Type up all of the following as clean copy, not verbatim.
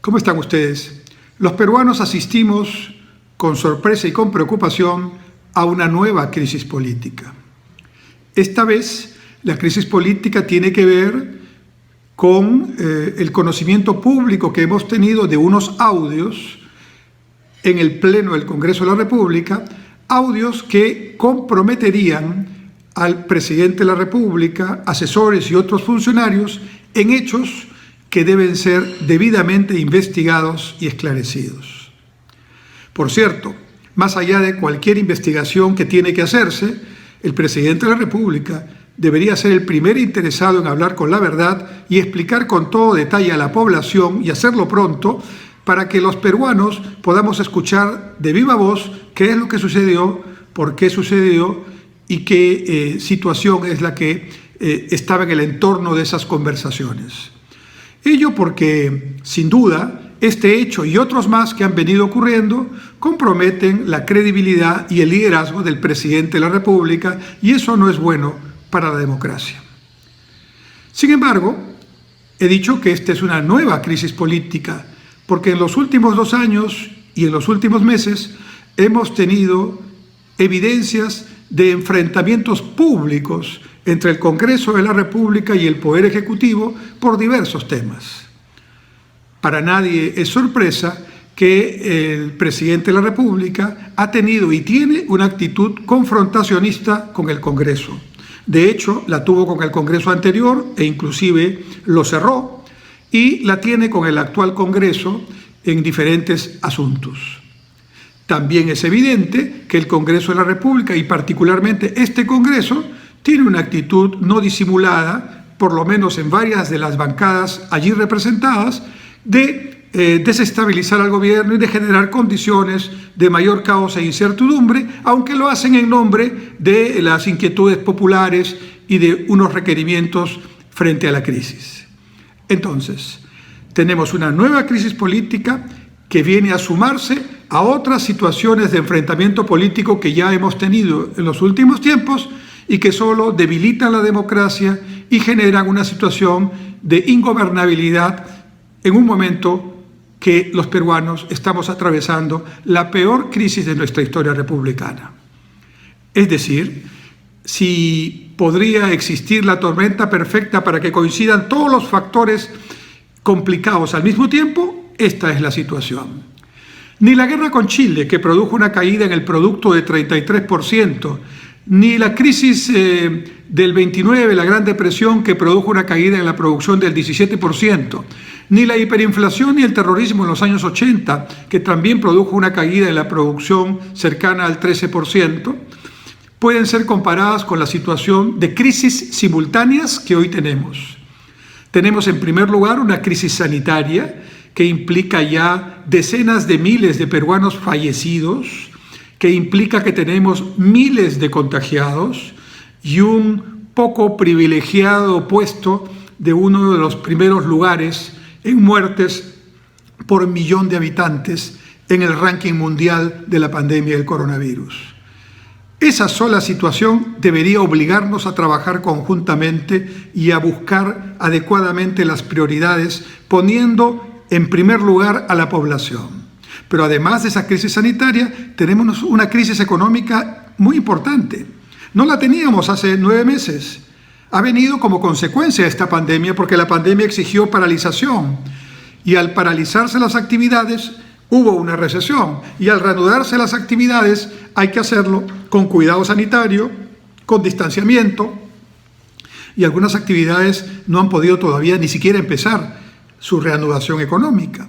¿Cómo están ustedes? Los peruanos asistimos con sorpresa y con preocupación a una nueva crisis política. Esta vez la crisis política tiene que ver con el conocimiento público que hemos tenido de unos audios en el Pleno del Congreso de la República, audios que comprometerían al presidente de la República, asesores y otros funcionarios en hechos que deben ser debidamente investigados y esclarecidos. Por cierto, más allá de cualquier investigación que tiene que hacerse, el presidente de la República debería ser el primer interesado en hablar con la verdad y explicar con todo detalle a la población y hacerlo pronto para que los peruanos podamos escuchar de viva voz qué es lo que sucedió, por qué sucedió y qué situación es la que estaba en el entorno de esas conversaciones. Ello porque, sin duda, este hecho y otros más que han venido ocurriendo comprometen la credibilidad y el liderazgo del presidente de la República, y eso no es bueno para la democracia. Sin embargo, he dicho que esta es una nueva crisis política, porque en los últimos 2 años y en los últimos meses hemos tenido evidencias de enfrentamientos públicos entre el Congreso de la República y el Poder Ejecutivo por diversos temas. Para nadie es sorpresa que el presidente de la República ha tenido y tiene una actitud confrontacionista con el Congreso. De hecho, la tuvo con el Congreso anterior e inclusive lo cerró, y la tiene con el actual Congreso en diferentes asuntos. También es evidente que el Congreso de la República, y particularmente este Congreso, tiene una actitud no disimulada, por lo menos en varias de las bancadas allí representadas, de desestabilizar al gobierno y de generar condiciones de mayor caos e incertidumbre, aunque lo hacen en nombre de las inquietudes populares y de unos requerimientos frente a la crisis. Entonces, tenemos una nueva crisis política que viene a sumarse a otras situaciones de enfrentamiento político que ya hemos tenido en los últimos tiempos y que solo debilitan la democracia y generan una situación de ingobernabilidad en un momento que los peruanos estamos atravesando la peor crisis de nuestra historia republicana. Es decir, si podría existir la tormenta perfecta para que coincidan todos los factores complicados al mismo tiempo, esta es la situación. Ni la guerra con Chile, que produjo una caída en el producto de 33%, ni la crisis del 29, la Gran Depresión, que produjo una caída en la producción del 17%, ni la hiperinflación ni el terrorismo en los años 80, que también produjo una caída en la producción cercana al 13%, pueden ser comparadas con la situación de crisis simultáneas que hoy tenemos. Tenemos en primer lugar una crisis sanitaria que implica ya decenas de miles de peruanos fallecidos, que implica que tenemos miles de contagiados y un poco privilegiado puesto de uno de los primeros lugares en muertes por millón de habitantes en el ranking mundial de la pandemia del coronavirus. Esa sola situación debería obligarnos a trabajar conjuntamente y a buscar adecuadamente las prioridades, poniendo en primer lugar a la población. Pero además de esa crisis sanitaria, tenemos una crisis económica muy importante. No la teníamos hace 9 meses. Ha venido como consecuencia de esta pandemia porque la pandemia exigió paralización. Y al paralizarse las actividades, hubo una recesión. Y al reanudarse las actividades, hay que hacerlo con cuidado sanitario, con distanciamiento. Y algunas actividades no han podido todavía ni siquiera empezar su reanudación económica.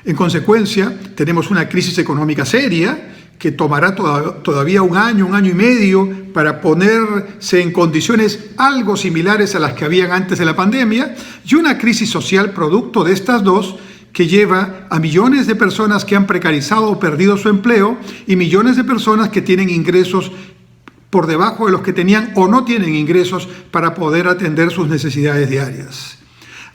En consecuencia, tenemos una crisis económica seria que tomará todavía un año y medio para ponerse en condiciones algo similares a las que habían antes de la pandemia, y una crisis social producto de estas dos que lleva a millones de personas que han precarizado o perdido su empleo y millones de personas que tienen ingresos por debajo de los que tenían o no tienen ingresos para poder atender sus necesidades diarias.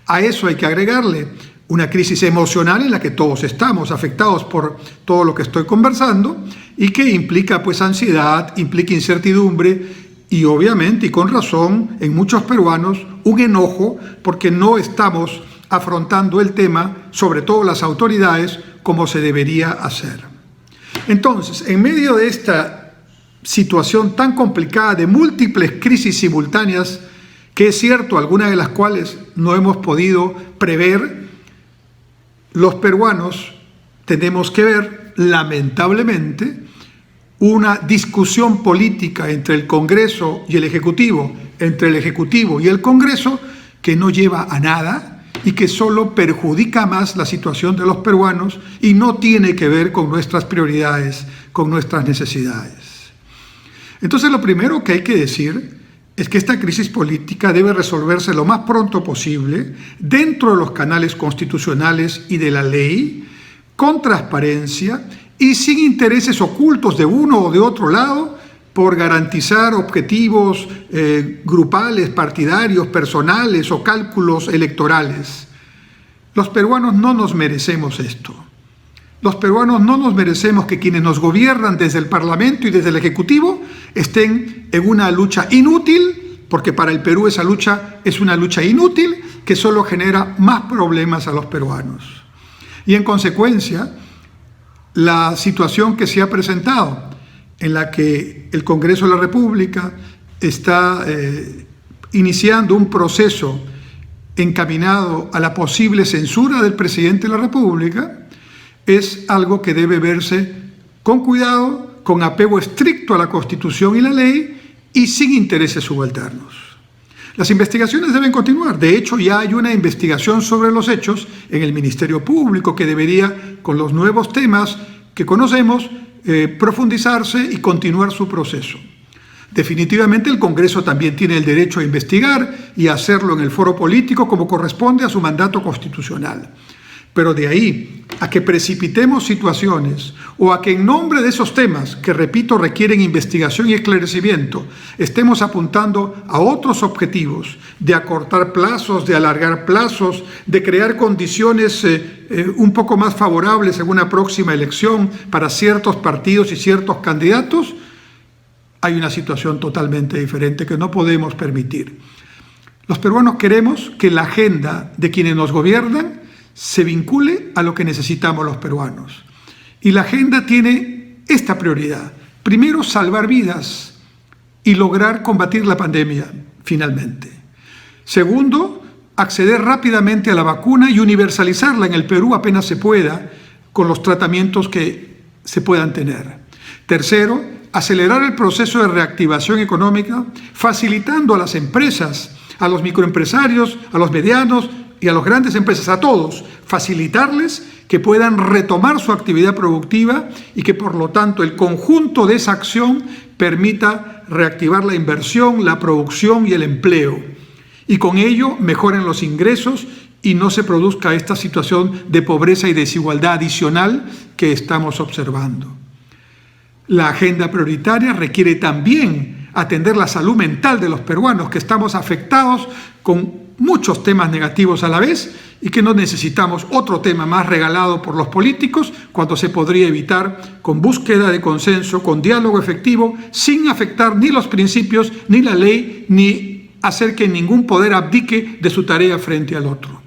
A eso hay que agregarle una crisis emocional en la que todos estamos afectados por todo lo que estoy conversando y que implica pues ansiedad, implica incertidumbre y obviamente y con razón en muchos peruanos un enojo porque no estamos afrontando el tema, sobre todo las autoridades, como se debería hacer. Entonces, en medio de esta situación tan complicada de múltiples crisis simultáneas, que es cierto, algunas de las cuales no hemos podido prever, los peruanos tenemos que ver, lamentablemente, una discusión política entre el Congreso y el Ejecutivo, entre el Ejecutivo y el Congreso, que no lleva a nada y que solo perjudica más la situación de los peruanos y no tiene que ver con nuestras prioridades, con nuestras necesidades. Entonces, lo primero que hay que decir es que esta crisis política debe resolverse lo más pronto posible dentro de los canales constitucionales y de la ley, con transparencia y sin intereses ocultos de uno o de otro lado por garantizar objetivos grupales, partidarios, personales o cálculos electorales. Los peruanos no nos merecemos esto. Los peruanos no nos merecemos que quienes nos gobiernan desde el Parlamento y desde el Ejecutivo estén en una lucha inútil, porque para el Perú esa lucha es una lucha inútil que solo genera más problemas a los peruanos. Y en consecuencia, la situación que se ha presentado, en la que el Congreso de la República está iniciando un proceso encaminado a la posible censura del presidente de la República, es algo que debe verse con cuidado, con apego estricto a la Constitución y la ley y sin intereses subalternos. Las investigaciones deben continuar. De hecho, ya hay una investigación sobre los hechos en el Ministerio Público que debería, con los nuevos temas que conocemos, profundizarse y continuar su proceso. Definitivamente el Congreso también tiene el derecho a investigar y a hacerlo en el foro político como corresponde a su mandato constitucional. Pero de ahí a que precipitemos situaciones o a que en nombre de esos temas, que repito requieren investigación y esclarecimiento, estemos apuntando a otros objetivos de acortar plazos, de alargar plazos, de crear condiciones un poco más favorables en una próxima elección para ciertos partidos y ciertos candidatos, hay una situación totalmente diferente que no podemos permitir. Los peruanos queremos que la agenda de quienes nos gobiernan se vincule a lo que necesitamos los peruanos. Y la agenda tiene esta prioridad. Primero, salvar vidas y lograr combatir la pandemia, finalmente. Segundo, acceder rápidamente a la vacuna y universalizarla en el Perú apenas se pueda, con los tratamientos que se puedan tener. Tercero, acelerar el proceso de reactivación económica, facilitando a las empresas, a los microempresarios, a los medianos y a las grandes empresas, a todos, facilitarles que puedan retomar su actividad productiva y que por lo tanto el conjunto de esa acción permita reactivar la inversión, la producción y el empleo. Y con ello mejoren los ingresos y no se produzca esta situación de pobreza y desigualdad adicional que estamos observando. La agenda prioritaria requiere también atender la salud mental de los peruanos, que estamos afectados con muchos temas negativos a la vez y que no necesitamos otro tema más regalado por los políticos cuando se podría evitar con búsqueda de consenso, con diálogo efectivo, sin afectar ni los principios, ni la ley, ni hacer que ningún poder abdique de su tarea frente al otro.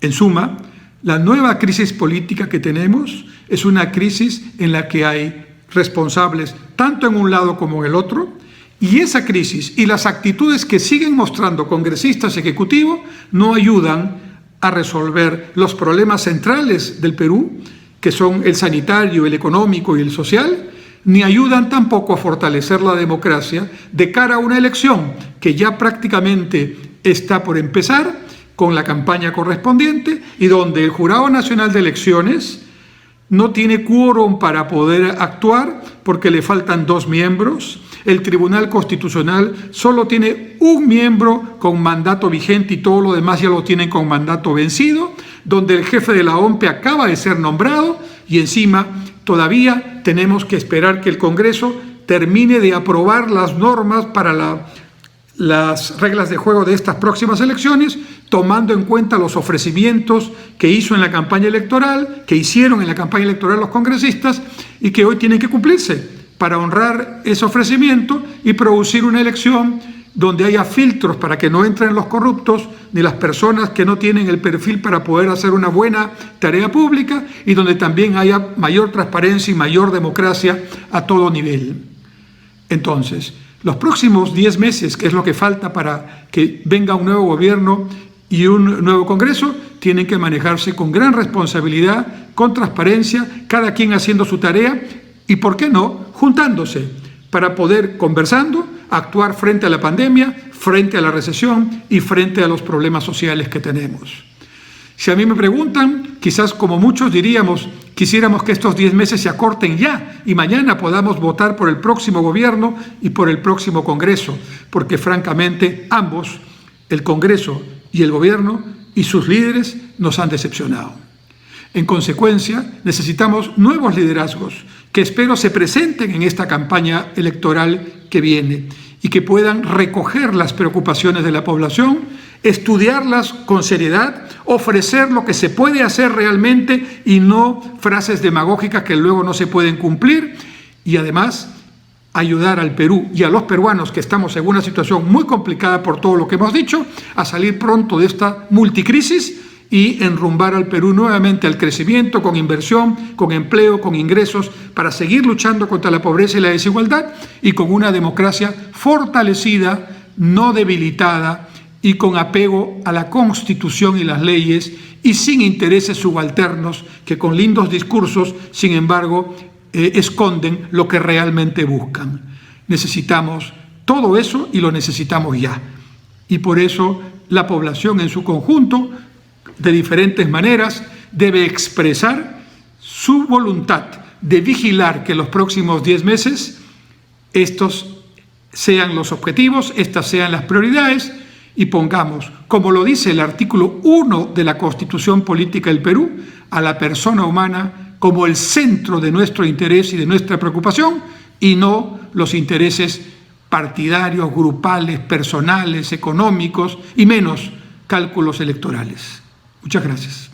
En suma, la nueva crisis política que tenemos es una crisis en la que hay responsables tanto en un lado como en el otro, y esa crisis y las actitudes que siguen mostrando congresistas y ejecutivos no ayudan a resolver los problemas centrales del Perú, que son el sanitario, el económico y el social, ni ayudan tampoco a fortalecer la democracia de cara a una elección que ya prácticamente está por empezar con la campaña correspondiente y donde el Jurado Nacional de Elecciones no tiene quórum para poder actuar porque le faltan 2 miembros. El Tribunal Constitucional solo tiene un miembro con mandato vigente y todo lo demás ya lo tienen con mandato vencido, donde el jefe de la OMPE acaba de ser nombrado y encima todavía tenemos que esperar que el Congreso termine de aprobar las normas para las reglas de juego de estas próximas elecciones, tomando en cuenta los ofrecimientos que hizo en la campaña electoral, que hicieron en la campaña electoral los congresistas y que hoy tienen que cumplirse para honrar ese ofrecimiento y producir una elección donde haya filtros para que no entren los corruptos ni las personas que no tienen el perfil para poder hacer una buena tarea pública, y donde también haya mayor transparencia y mayor democracia a todo nivel. Entonces, los próximos 10 meses, que es lo que falta para que venga un nuevo gobierno y un nuevo Congreso, tienen que manejarse con gran responsabilidad, con transparencia, cada quien haciendo su tarea y, ¿por qué no?, juntándose para poder, conversando, actuar frente a la pandemia, frente a la recesión y frente a los problemas sociales que tenemos. Si a mí me preguntan, quizás como muchos diríamos, quisiéramos que estos 10 meses se acorten ya y mañana podamos votar por el próximo gobierno y por el próximo Congreso, porque francamente ambos, el Congreso y el gobierno y sus líderes, nos han decepcionado. En consecuencia, necesitamos nuevos liderazgos que espero se presenten en esta campaña electoral que viene y que puedan recoger las preocupaciones de la población, estudiarlas con seriedad, ofrecer lo que se puede hacer realmente y no frases demagógicas que luego no se pueden cumplir, y además ayudar al Perú y a los peruanos, que estamos en una situación muy complicada por todo lo que hemos dicho, a salir pronto de esta multicrisis y enrumbar al Perú nuevamente al crecimiento, con inversión, con empleo, con ingresos, para seguir luchando contra la pobreza y la desigualdad, y con una democracia fortalecida, no debilitada, y con apego a la Constitución y las leyes, y sin intereses subalternos que con lindos discursos, sin embargo, esconden lo que realmente buscan. Necesitamos todo eso y lo necesitamos ya. Y por eso la población en su conjunto, de diferentes maneras, debe expresar su voluntad de vigilar que los próximos 10 meses estos sean los objetivos, estas sean las prioridades, y pongamos, como lo dice el artículo 1 de la Constitución Política del Perú, a la persona humana como el centro de nuestro interés y de nuestra preocupación, y no los intereses partidarios, grupales, personales, económicos, y menos cálculos electorales. Muchas gracias.